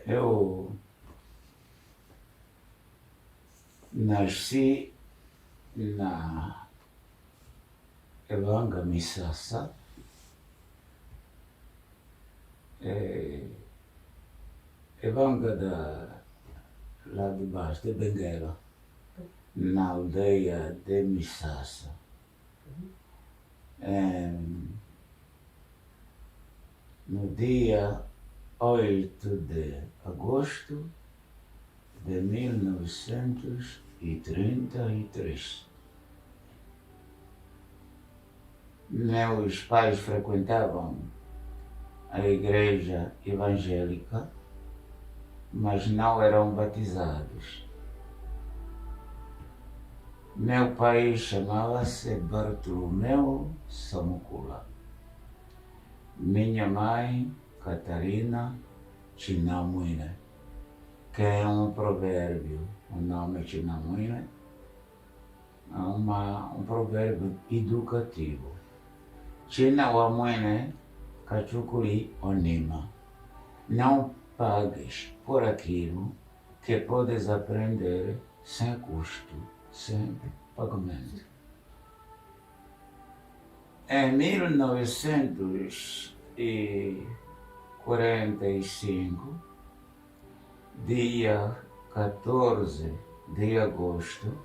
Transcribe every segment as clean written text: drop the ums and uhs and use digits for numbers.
Eu nasci na Evanga Misasa, Evanga lá de baixo, de Benguela, na aldeia de Misasa. No dia 8 de agosto de 1933. Meus pais frequentavam a igreja evangélica, mas não eram batizados. Meu pai chamava-se Bartolomeu Samukula. Minha mãe, Catarina Chinamuine, que é um provérbio. O nome Chinamuine é um provérbio educativo. China Wamuine Kachukuri Onima. Não pagues por aquilo que podes aprender sem custo, sem pagamento. Em 1945, dia 14 de agosto,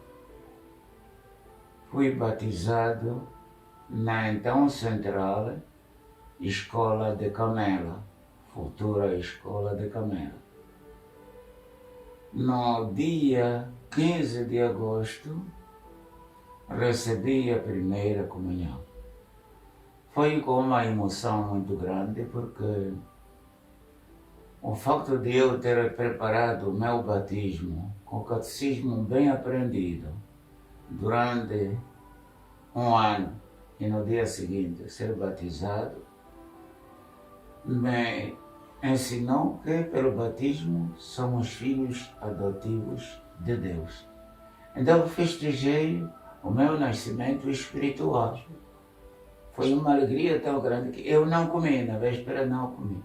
fui batizado na então Central Escola de Camela, futura Escola de Camela. No dia 15 de agosto, recebi a primeira comunhão. Foi com uma emoção muito grande, porque o facto de eu ter preparado o meu batismo com o catecismo bem aprendido durante um ano e no dia seguinte ser batizado, me ensinou que pelo batismo somos filhos adotivos de Deus. Então festejei o meu nascimento espiritual. Foi uma alegria tão grande que eu não comi, na véspera não comi.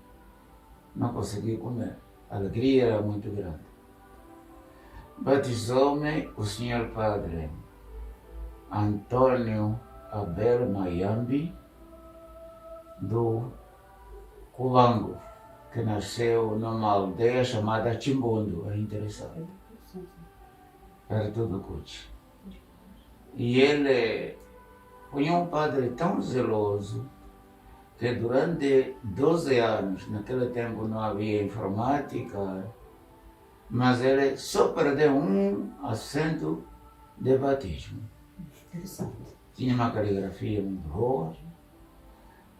Não consegui comer. A alegria era muito grande. Batizou-me o senhor padre Antônio Abel Mayambi, do Cubango, que nasceu numa aldeia chamada Chimbondo, é interessante, perto do Cuti. E ele foi um padre tão zeloso que durante 12 anos, naquele tempo não havia informática, mas ele só perdeu um assento de batismo. Interessante. Tinha uma caligrafia muito boa.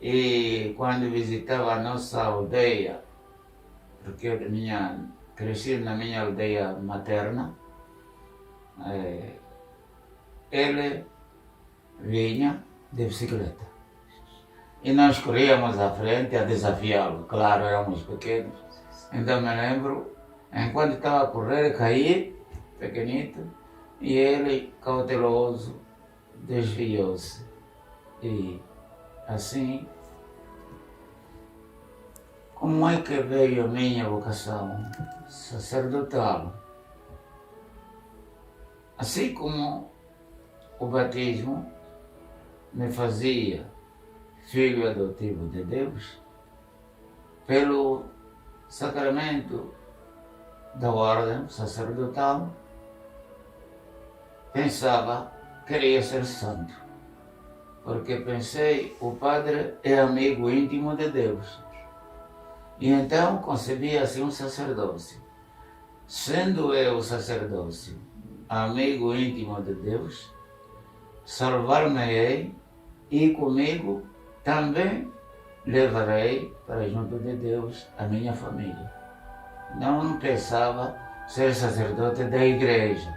E quando visitava a nossa aldeia, porque eu cresci na minha aldeia materna, ele vinha de bicicleta. E nós corríamos à frente a desafiá-lo. Claro, éramos pequenos. Então me lembro, enquanto estava a correr, caí, pequenito, e ele, cauteloso, desviou-se. E assim, como é que veio a minha vocação sacerdotal? Assim como o batismo me fazia filho adotivo de Deus, pelo sacramento da ordem sacerdotal, queria ser santo, porque pensei, o padre é amigo íntimo de Deus. E então concebi assim um sacerdócio. Sendo eu sacerdócio, amigo íntimo de Deus, salvar-me-ei e comigo também levarei para junto de Deus a minha família. Não pensava ser sacerdote da igreja,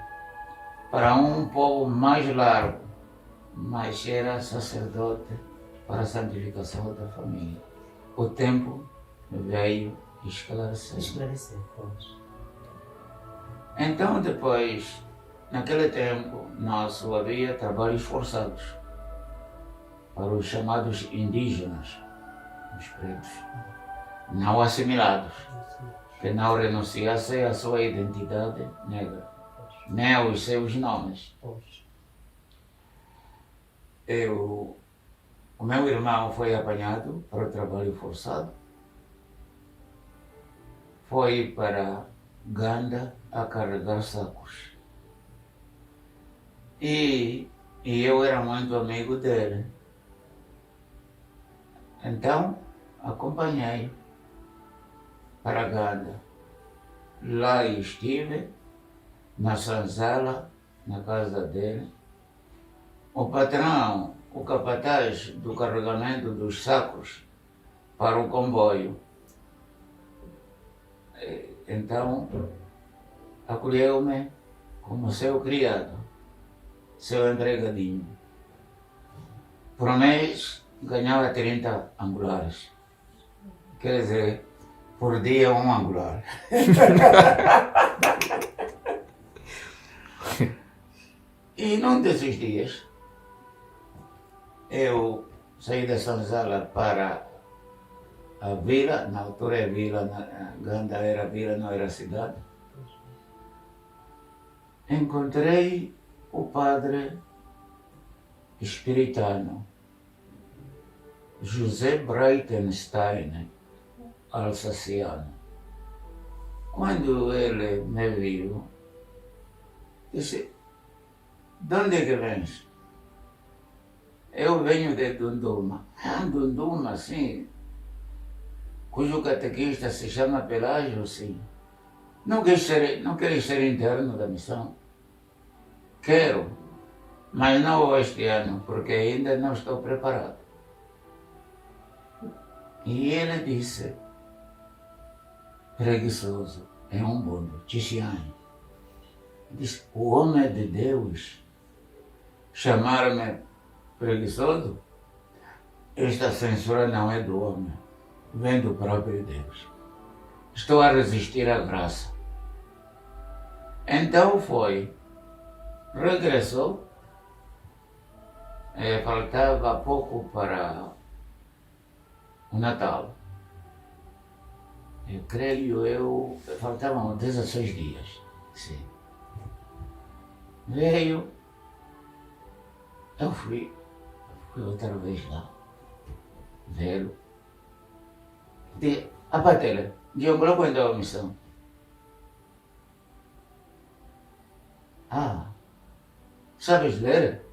para um povo mais largo, mas era sacerdote para a santificação da família. O tempo veio esclarecer. Então depois, naquele tempo nosso, havia trabalhos forçados para os chamados indígenas, os pretos, não assimilados. que não renunciasse à sua identidade negra, nem aos seus nomes. O meu irmão foi apanhado para o trabalho forçado, foi para Ganda a carregar sacos. E eu era muito amigo dele. Então, acompanhei para Ganda. Lá estive, na senzala, na casa dele. O patrão, o capataz do carregamento dos sacos para o comboio, então acolheu-me como seu criado, seu empregadinho. Por mês ganhava 30 angulares. Quer dizer, por dia 1 angular. E num desses dias, eu saí da senzala para a vila, na altura é vila, Ganda era vila, não era cidade. Encontrei o padre espiritano, José Breitenstein, alsaciano. Quando ele me viu, disse: "De onde é que vens?" "Eu venho de Dunduma." Dunduma, sim. Cujo catequista se chama Pelágio, sim. Não queres ser interno da missão? Quero, mas não este ano, porque ainda não estou preparado. E ele disse: "Preguiçoso, é um mundo, Tixiane." Disse: "O homem de Deus chamar-me preguiçoso? Esta censura não é do homem, vem do próprio Deus. Estou a resistir à graça." Então foi, regressou, faltava pouco para o Natal. Eu creio, faltavam 16 dias, sim. Veio, eu fui outra vez lá, vê-lo. A patela, de onde eu cuento a missão. "Ah, sabes ler?"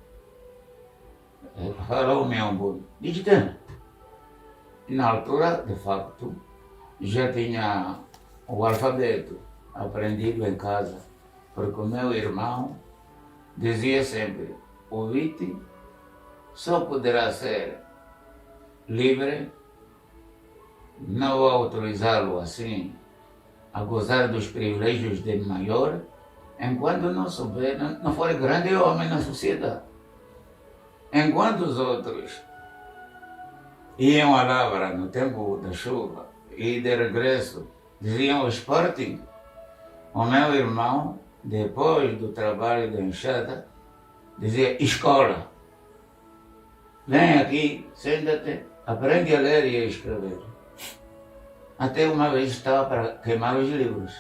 Falou-me um pouco. Disse: "Tem." Na altura, de facto, já tinha o alfabeto aprendido em casa, porque o meu irmão dizia sempre: "O Viti só poderá ser livre, não vou autorizá-lo assim a gozar dos privilégios de maior, enquanto não souber, não for grande homem na sociedade." Enquanto os outros iam à lavra no tempo da chuva e de regresso diziam o Sporting, o meu irmão, depois do trabalho da enxada, dizia: "Escola, vem aqui, senta-te, aprende a ler e a escrever." Até uma vez estava para queimar os livros.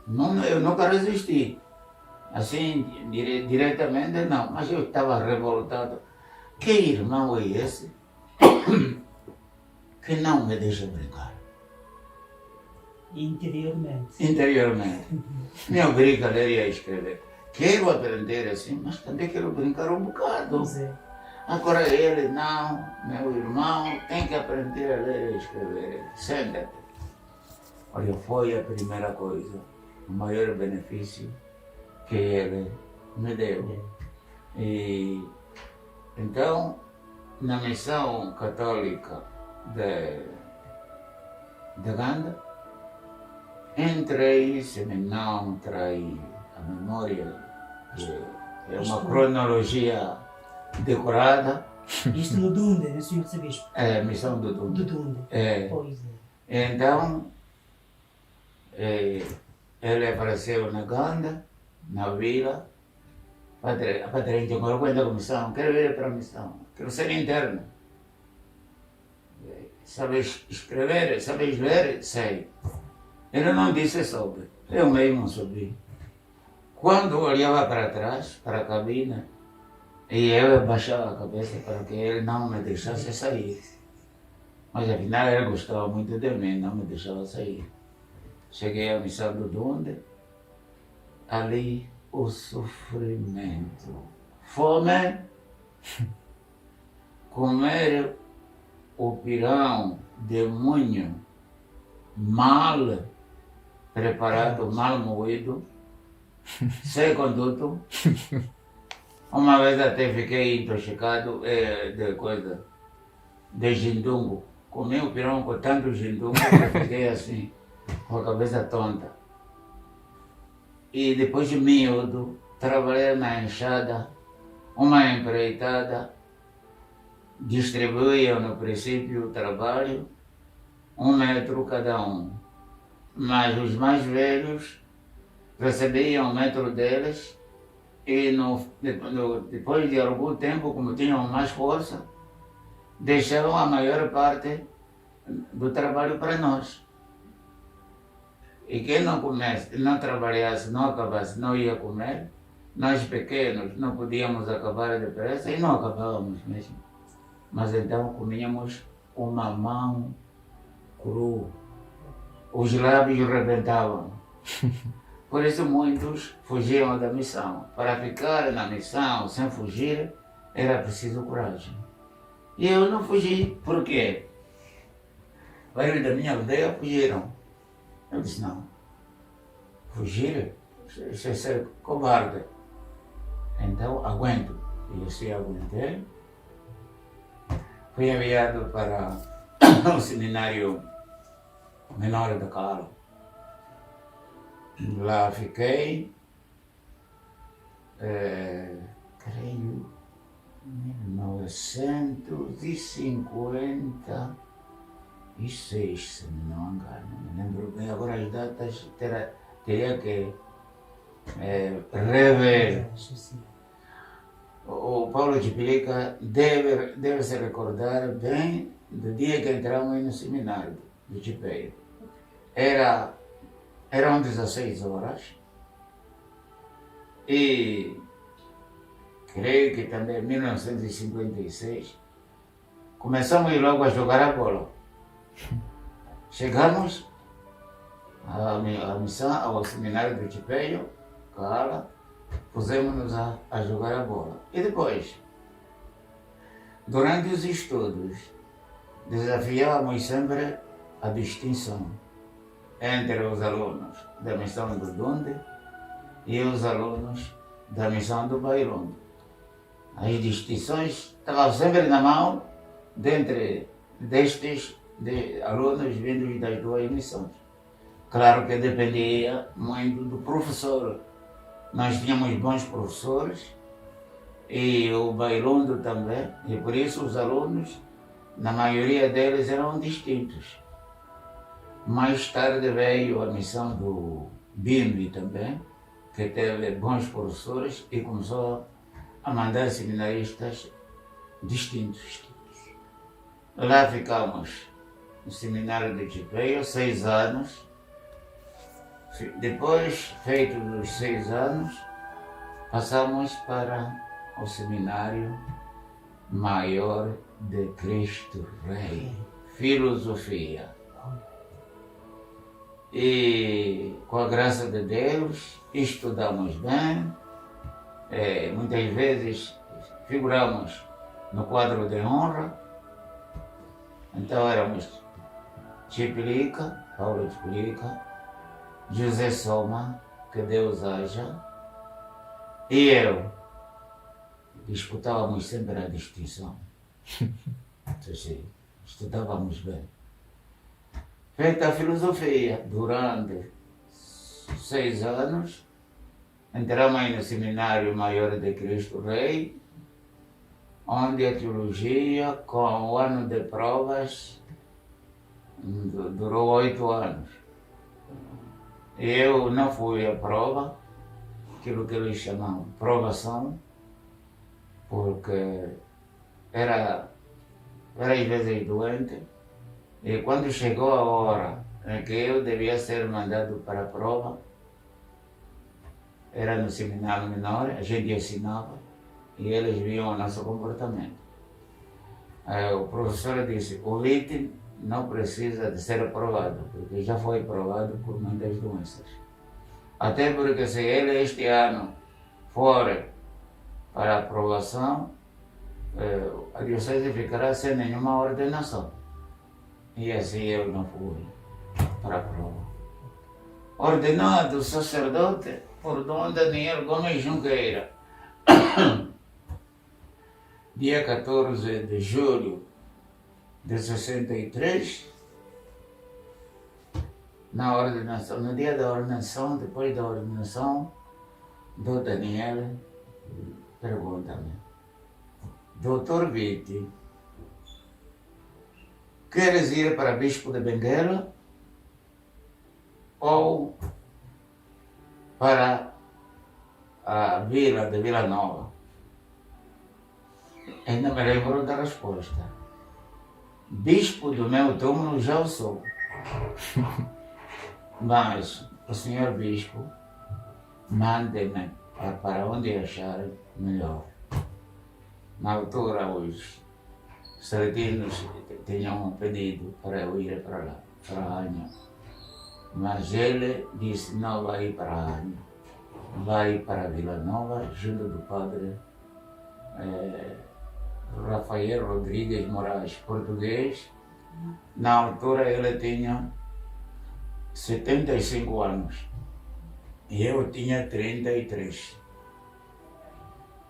Não, eu nunca resisti. Assim, diretamente não, mas eu estava revoltado. Que irmão é esse que não me deixa brincar? Interiormente. Interiormente. Me obriga a ler e a escrever. Quero aprender assim, mas também quero brincar um bocado. Agora ele, não, meu irmão tem que aprender a ler e escrever. Senta-te. Olha, foi a primeira coisa, o maior benefício que ele me deu. E então, na missão católica de Ganda, entrei, se me não trai a memória, que é uma cronologia decorada. Isto no Dunde, no Senhor Arcebispo? É, missão do Dunde. Do Dunde. É. Pois é. Então, ele apareceu na Ganda, na vila. Padre, então eu cuento com a missão, quero ir para a missão, quero ser interno. sabes escrever, sabes ler? Sei. Ele não disse sobre, eu mesmo subi. Quando olhava para trás, para a cabine, e eu baixava a cabeça para que ele não me deixasse sair. Mas afinal ele gostava muito de mim, não me deixava sair. Cheguei à missão do Dunde, ali o sofrimento. Fome, comer o pirão de munho mal preparado, mal moído, sem conduto. Uma vez até fiquei intoxicado de gindungo. Comi o pirão com tanto gindungo que fiquei assim, com a cabeça tonta. E depois de miúdo, trabalhei na enxada, uma empreitada, distribuía no princípio o trabalho, 1 metro cada um. Mas os mais velhos recebiam 1 metro deles e depois de algum tempo, como tinham mais força, deixavam a maior parte do trabalho para nós. E quem não comesse, não trabalhasse, não acabasse, não ia comer, nós pequenos não podíamos acabar depressa e não acabávamos mesmo. Mas então comíamos o mamão cru. Os lábios rebentavam. Por isso muitos fugiam da missão. Para ficar na missão sem fugir, era preciso coragem. E eu não fugi. Por quê? Vários da minha aldeia fugiram. Eu disse, não. Fugir? Isso é ser covarde. Então, aguento. E assim aguentei. Fui enviado para o seminário menor de Calo. Lá fiquei, creio, 1956, se não me engano. Não me lembro bem agora as datas, teria que rever. O Paulo de Pirica deve se recordar bem do dia que entramos no seminário do Tipeio. Eram 16 horas e creio que também em 1956 começamos logo a jogar a bola. Chegamos à missão, ao seminário do Tipeio, Cala, pusemos-nos a jogar a bola. E depois, durante os estudos, desafiávamos sempre a distinção entre os alunos da missão do Dunde e os alunos da missão do Bairondo. As distinções estavam sempre na mão dentre destes alunos vindos das duas missões. Claro que dependia muito do professor. Nós tínhamos bons professores e o Bairondo também, e por isso os alunos, na maioria deles, eram distintos. Mais tarde veio a missão do Bimbi também, que teve bons professores e começou a mandar seminaristas distintos. Lá ficamos no seminário de Tipeio 6 anos. Depois, feitos os 6 anos, passamos para o seminário maior de Cristo Rei, filosofia. E com a graça de Deus, estudamos bem, muitas vezes figuramos no quadro de honra. Então éramos Chipilica, Paulo Chipilica, José Soma, que Deus haja, e eu. Disputávamos sempre a distinção. Estudávamos bem. Feita a filosofia durante 6 anos, entramos no Seminário Maior de Cristo Rei, onde a teologia, com o ano de provas, durou 8 anos. Eu não fui à prova, aquilo que eles chamam provação, porque era várias vezes doente E quando chegou a hora em que eu devia ser mandado para a prova, era no seminário menor, a gente ensinava e eles viam o nosso comportamento. Aí o professor disse, o LIT não precisa de ser aprovado, porque já foi aprovado por muitas doenças. Até porque se ele este ano for para aprovação, a diocese ficará sem nenhuma ordenação. E assim eu não fui para a prova. Ordenado sacerdote por Dom Daniel Gomes Junqueira, dia 14 de julho de 63, na ordenação, no dia da ordenação, depois da ordenação, Dom Daniel pergunta-me, Doutor Vitti, queres ir para Bispo de Benguela ou para a vila de Vila Nova? Ainda me lembro da resposta. Bispo do meu túmulo já o sou. Mas o senhor bispo mande-me para onde achar melhor. Na altura, os saletinos tinham pedido para eu ir para lá, para a Rainha. Mas ele disse, não vai para a Rainha, vai para Vila Nova, junto do padre Rafael Rodrigues Moraes, português. Na altura ele tinha 75 anos e eu tinha 33.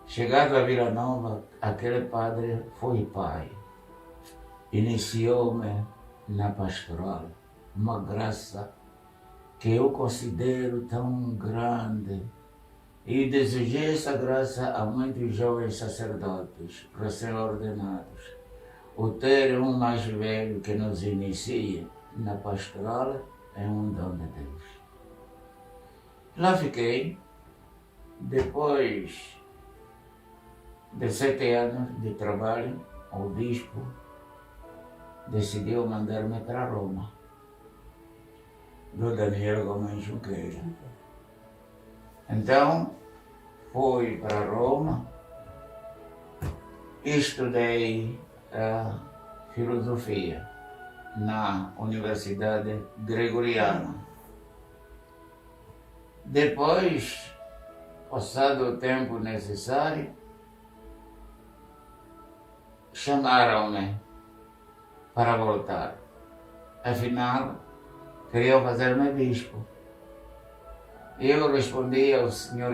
Chegado a Vila Nova, aquele padre foi pai. Iniciou-me na pastoral, uma graça que eu considero tão grande. E desejei essa graça a muitos jovens sacerdotes, recém-ordenados. O ter um mais velho que nos inicia na pastoral é um dom de Deus. Lá fiquei, depois de 7 anos de trabalho, o bispo decidiu mandar-me para Roma, do Daniel Gomes Junqueira. Então, fui para Roma, estudei a filosofia na Universidade Gregoriana. Depois, passado o tempo necessário, chamaram-me para voltar. Afinal, queriam fazer-me bispo. Eu respondi ao senhor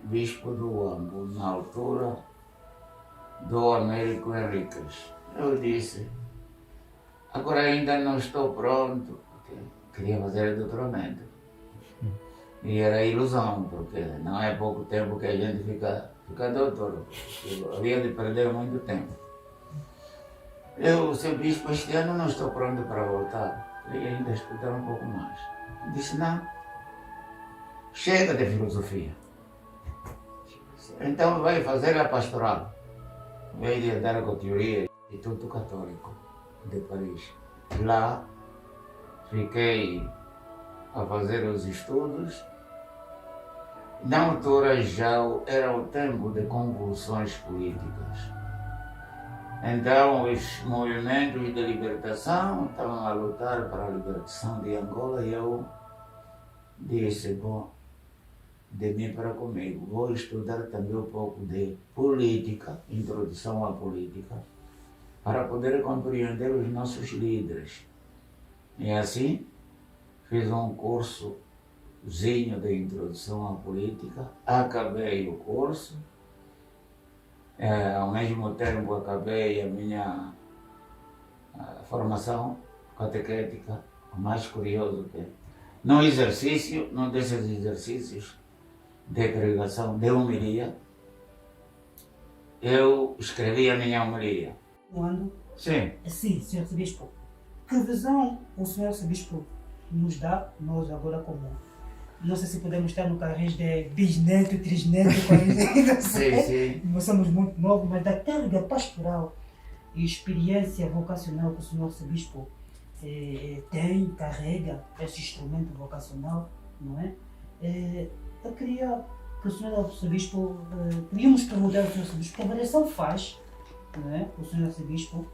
bispo do Ambo, na altura, do Américo Henriques. Eu disse, agora ainda não estou pronto, porque queria fazer doutoramento. E era ilusão, porque não é pouco tempo que a gente fica doutor. Eu havia de perder muito tempo. Eu, seu bispo, este ano não estou pronto para voltar. Queria ainda estudar um pouco mais. Disse, não, chega de filosofia. Então vai fazer a pastoral. Veio de dar a teoria do Instituto Católico de Paris. Lá fiquei a fazer os estudos. Na altura já era o tempo de convulsões políticas. Então os movimentos de libertação estavam a lutar para a libertação de Angola e eu disse, bom, de mim para comigo, vou estudar também um pouco de política, introdução à política, para poder compreender os nossos líderes. E assim, fiz um cursozinho de introdução à política, acabei o curso, ao mesmo tempo acabei a minha formação catequética, o mais curioso que no exercício, num desses exercícios de pregação de homilia, eu escrevi a minha homilia. Quando? Sim. Sim, Sr. Arcebispo. Que visão o Sr. Arcebispo nos dá, nós agora como, não sei se podemos estar no carreira de bisneto, trisneto, não sei. Sim. Nós somos muito novos, mas da carga pastoral e experiência vocacional que o Sr. Arcebispo tem, carrega esse instrumento vocacional, não é? Eu queria que o senhor arcebispo, queríamos perguntar ao senhor arcebispo que avaliação faz, não é? O senhor arcebispo,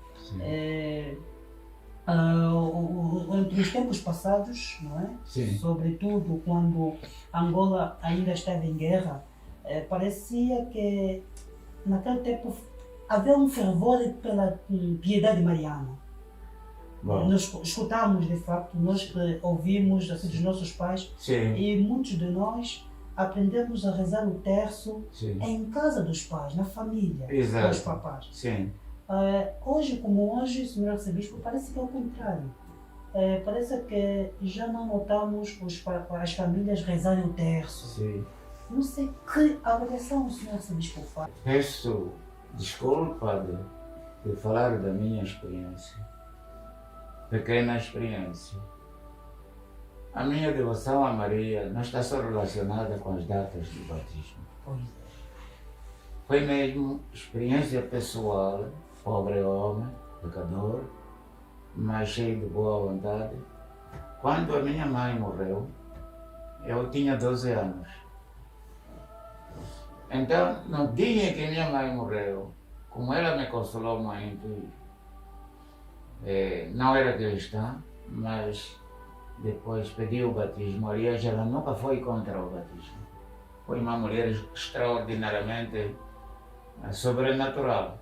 entre os tempos passados, não é? Sim. Sobretudo quando Angola ainda estava em guerra, parecia que naquele tempo havia um fervor pela piedade mariana. Bom. Nós escutamos, de facto, nós que ouvimos assim, dos nossos pais, Sim. e muitos de nós aprendemos a rezar o terço Sim. em casa dos pais, na família, Exato. com os papás. Sim. Hoje, como hoje, senhor arcebispo, parece que é o contrário. Parece que já não notamos as famílias rezarem o terço. Sim. Não sei que avaliação o senhor arcebispo faz. Peço desculpa de falar da minha experiência, pequena experiência. A minha devoção a Maria não está só relacionada com as datas do batismo. Pois Foi mesmo experiência pessoal, pobre homem, pecador, mas cheio de boa vontade. Quando a minha mãe morreu, eu tinha 12 anos. Então, no dia que minha mãe morreu, como ela me consolou muito, não era cristã, mas depois pediu o batismo. Aliás, ela nunca foi contra o batismo. Foi uma mulher extraordinariamente sobrenatural.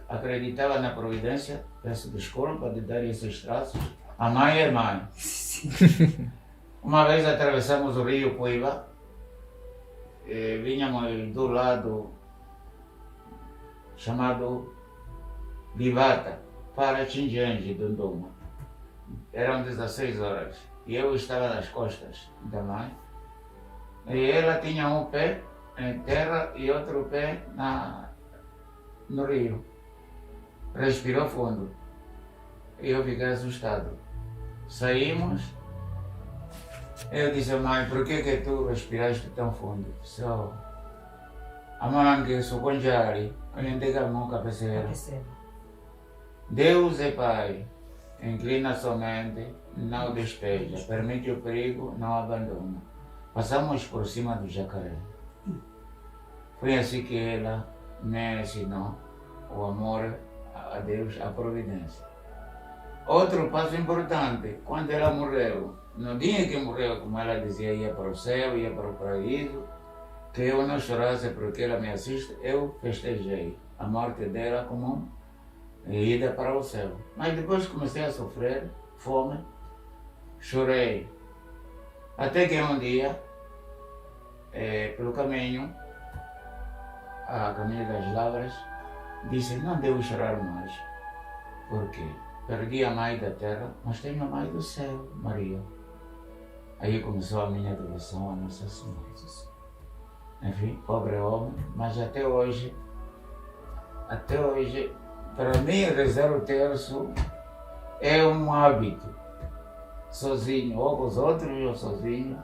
Acreditava na providência, peço desculpa de dar esses traços. A mãe é mãe. Uma vez atravessamos o rio Cuiva, vínhamos do lado chamado Livata para Xinjiang, do Nduma. Eram 16 horas e eu estava nas costas da mãe. E ela tinha um pé em terra e outro pé no rio. Respirou fundo e eu fiquei assustado. Saímos. Eu disse, mãe, por que tu respiraste tão fundo? Só a mãe que sou conjari, eu nem tenho a mão cabeceira. Deus é Pai, inclina somente, não despeja, permite o perigo, não abandona. Passamos por cima do jacaré. Foi assim que ela me ensinou o amor a Deus, a providência. Outro passo importante, quando ela morreu, no dia que morreu, como ela dizia, ia para o céu, ia para o paraíso, que eu não chorasse porque ela me assiste, eu festejei a morte dela como ida para o céu. Mas depois comecei a sofrer fome, chorei. Até que um dia, pelo caminho, a caminho das Lavras, disse, não devo chorar mais. Por quê? Perdi a mãe da terra, mas tenho a mãe do céu, Maria. Aí começou a minha devoção a Nossa Senhora. Enfim, pobre homem, mas até hoje, para mim rezar o terço é um hábito. Sozinho, ou com os outros, ou sozinho,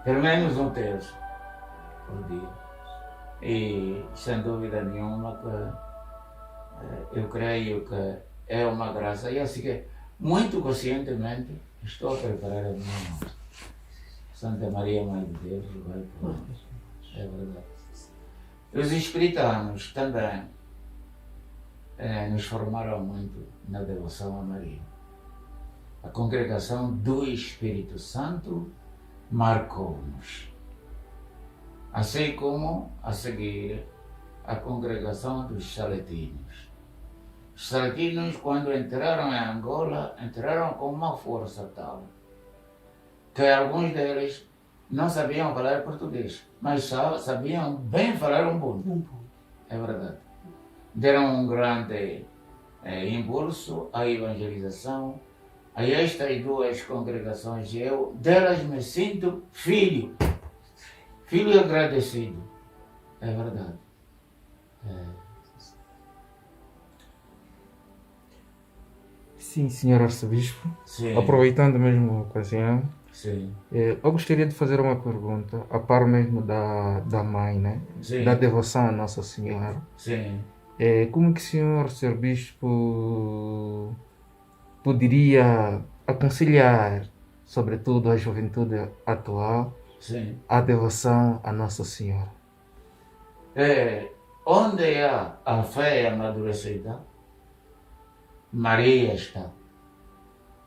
pelo menos um terço por dia. E sem dúvida nenhuma que eu creio que é uma graça. E assim que, muito conscientemente, estou a preparar a minha morte. Santa Maria, Mãe de Deus, vai por nós. É verdade. Os espiritanos também nos formaram muito na devoção a Maria. A congregação do Espírito Santo marcou-nos. Assim como, a seguir, a congregação dos saletinos. Os saletinos, quando entraram em Angola, entraram com uma força tal que alguns deles não sabiam falar português, mas sabiam bem falar Ubuntu. É verdade. Deram um grande impulso à evangelização, a estas duas congregações. E eu delas me sinto filho agradecido. É verdade. Sim, senhor arcebispo. Sim. Aproveitando mesmo a ocasião, Sim. eu gostaria de fazer uma pergunta, a par mesmo da mãe, né? Sim. Da devoção a Nossa Senhora. Sim. Como que o senhor arcebispo poderia aconselhar, sobretudo a juventude atual, Sim. a devoção a Nossa Senhora? Onde há a fé amadurecida, Maria está.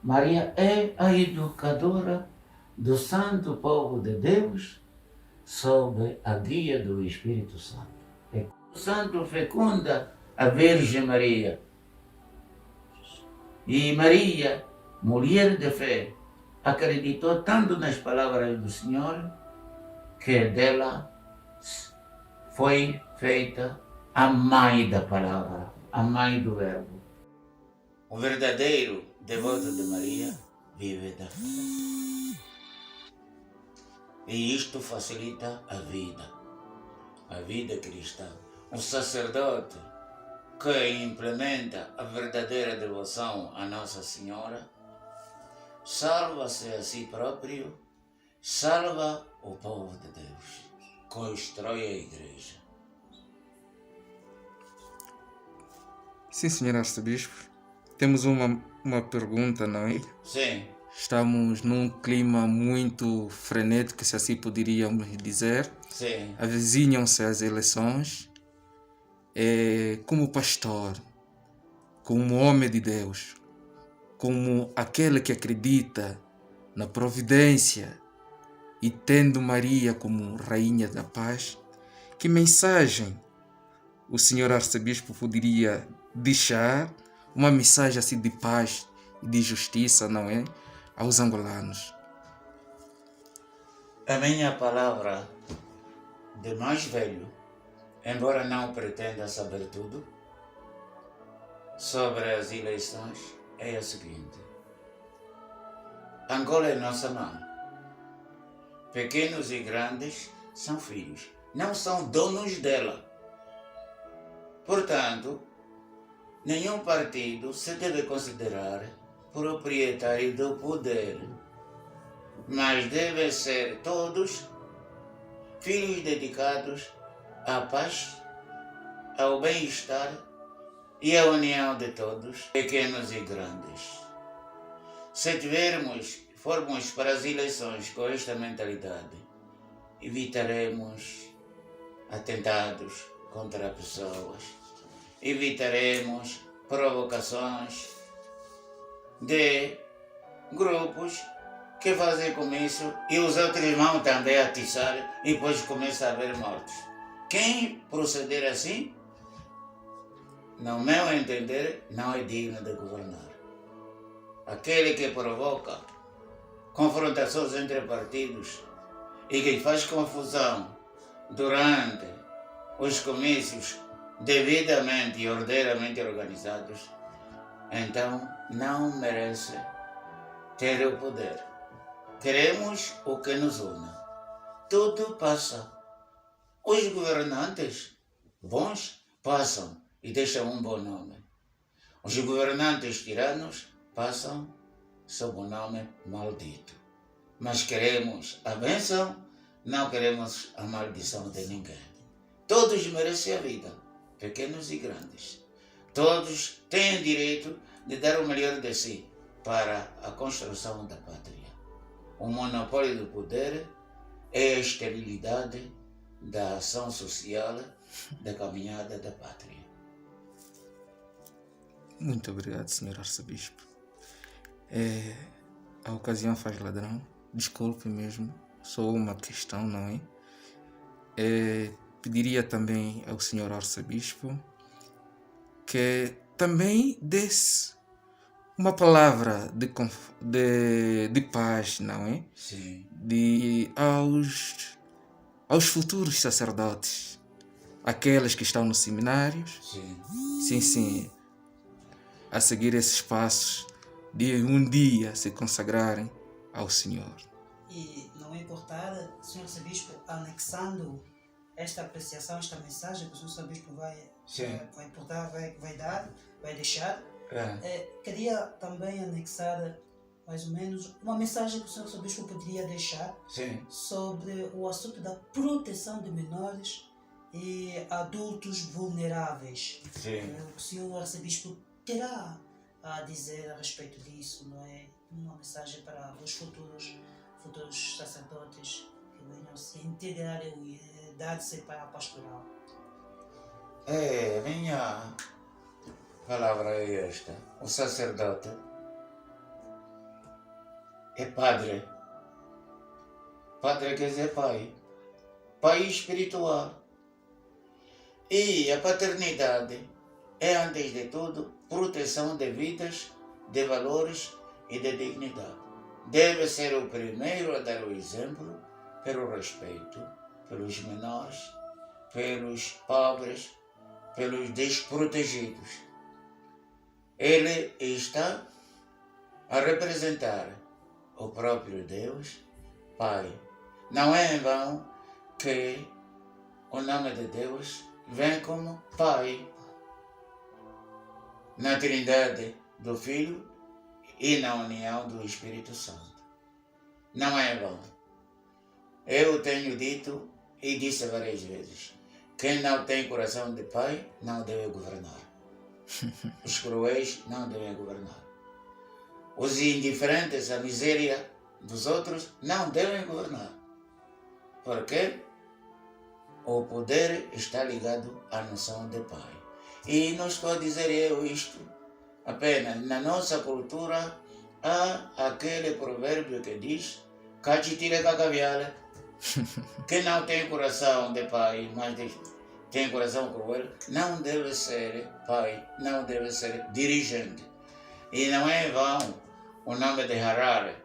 Maria é a educadora do santo povo de Deus sob a guia do Espírito Santo. O Santo fecunda a Virgem Maria. E Maria, mulher de fé, acreditou tanto nas palavras do Senhor que dela foi feita a mãe da palavra, a mãe do verbo. O verdadeiro devoto de Maria vive da fé. E isto facilita a vida cristã. O sacerdote que implementa a verdadeira devoção a Nossa Senhora salva-se a si próprio, salva o povo de Deus, constrói a igreja. Sim, senhor arcebispo. Temos uma pergunta, não é? Sim. Estamos num clima muito frenético, se assim poderíamos dizer. Sim. Avizinham-se as eleições. Como pastor, como homem de Deus, como aquele que acredita na providência e tendo Maria como Rainha da Paz, que mensagem o senhor arcebispo poderia deixar, uma mensagem assim de paz e de justiça, não é? Aos angolanos? A minha palavra de mais velho, embora não pretenda saber tudo sobre as eleições, é a seguinte: Angola é nossa mãe. Pequenos e grandes são filhos, não são donos dela. Portanto, nenhum partido se deve considerar proprietário do poder, mas devem ser todos filhos dedicados à paz, ao bem-estar e à união de todos, pequenos e grandes. Se formos para as eleições com esta mentalidade, evitaremos atentados contra pessoas, evitaremos provocações de grupos que fazem comício e os outros vão também atiçar e depois começa a haver mortes. Quem proceder assim, no meu entender, não é digno de governar. Aquele que provoca confrontações entre partidos e que faz confusão durante os comícios devidamente e ordeiramente organizados, então não merece ter o poder. Queremos o que nos una. Tudo passa. Os governantes bons passam e deixam um bom nome. Os governantes tiranos passam sob o nome maldito. Mas queremos a bênção, não queremos a maldição de ninguém. Todos merecem a vida, pequenos e grandes. Todos têm direito de dar o melhor de si para a construção da pátria. O monopólio do poder é a esterilidade da ação social, da caminhada da pátria. Muito obrigado, senhor arcebispo. A ocasião faz ladrão. Desculpe mesmo, só uma questão, não é? Pediria também ao senhor arcebispo que também desse uma palavra de paz, não é? Sim. Aos futuros sacerdotes, aqueles que estão nos seminários, sim, a seguir esses passos de um dia se consagrarem ao Senhor. E não é cortar, Sr. Arcebispo, anexando esta apreciação, esta mensagem que o Sr. Arcebispo vai deixar. Queria também anexar mais ou menos uma mensagem que o Sr. Arcebispo poderia deixar sobre o assunto da proteção de menores e adultos vulneráveis. O Sr. Arcebispo terá a dizer a respeito disso, não é? Uma mensagem para os futuros sacerdotes que venham se integrarem e dar-se para a pastoral. A minha palavra é esta. O sacerdote é padre. Padre quer dizer pai. Pai espiritual. E a paternidade é, antes de tudo, proteção de vidas, de valores e de dignidade. Deve ser o primeiro a dar o exemplo pelo respeito pelos menores, pelos pobres, pelos desprotegidos. Ele está a representar o próprio Deus, Pai. Não é em vão que o nome de Deus vem como Pai, na Trindade do Filho e na união do Espírito Santo. Não é em vão. Eu tenho dito e disse várias vezes: quem não tem coração de pai não deve governar. Os cruéis não devem governar. Os indiferentes à miséria dos outros não devem governar. Porque o poder está ligado à noção de pai. E não estou a dizer eu isto apenas. Na nossa cultura há aquele provérbio que diz: cachitire cacaviale. Quem não tem coração de pai, mas tem coração cruel, não deve ser pai, não deve ser dirigente. E não é em vão o nome de Harare,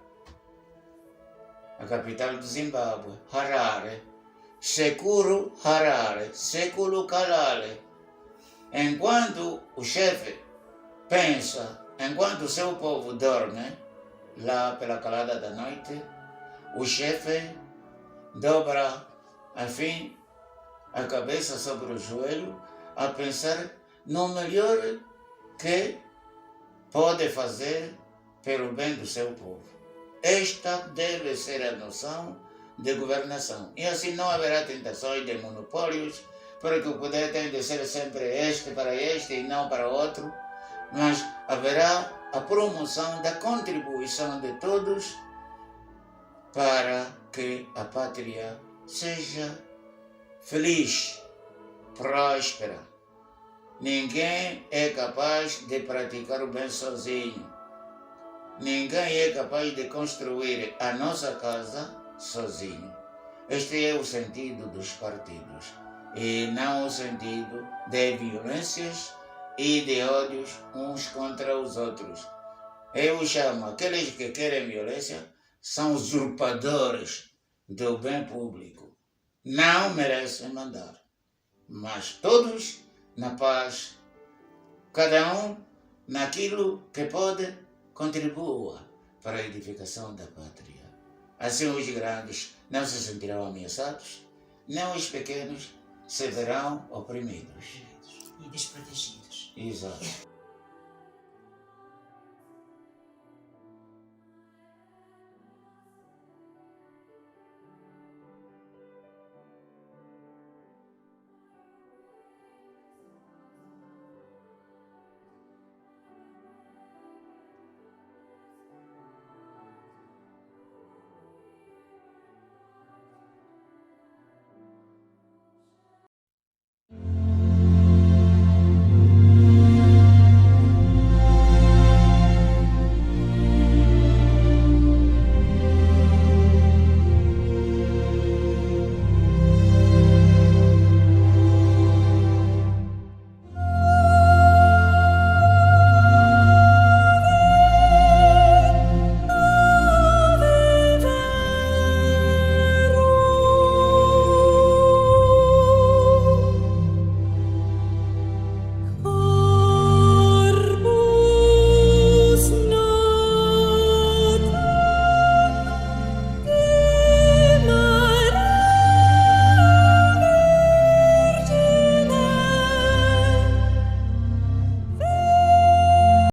a capital do Zimbábue. Harare, Sekuru Harare, Sekulu Kalale. Enquanto o chefe pensa, enquanto o seu povo dorme, lá pela calada da noite, o chefe dobra, enfim, a cabeça sobre o joelho, a pensar no melhor que pode fazer pelo bem do seu povo. Esta deve ser a noção de governação. E assim não haverá tentações de monopólios, porque o poder tem de ser sempre este para este e não para outro, mas haverá a promoção da contribuição de todos para que a pátria seja feliz, próspera. Ninguém é capaz de praticar o bem sozinho. Ninguém é capaz de construir a nossa casa sozinho. Este é o sentido dos partidos e não o sentido de violências e de ódios uns contra os outros. Eu chamo aqueles que querem violência são usurpadores do bem público. Não merecem mandar, mas todos na paz, cada um naquilo que pode, contribua para a edificação da pátria. Assim os grandes não se sentirão ameaçados, nem os pequenos se verão oprimidos E desprotegidos. Exato.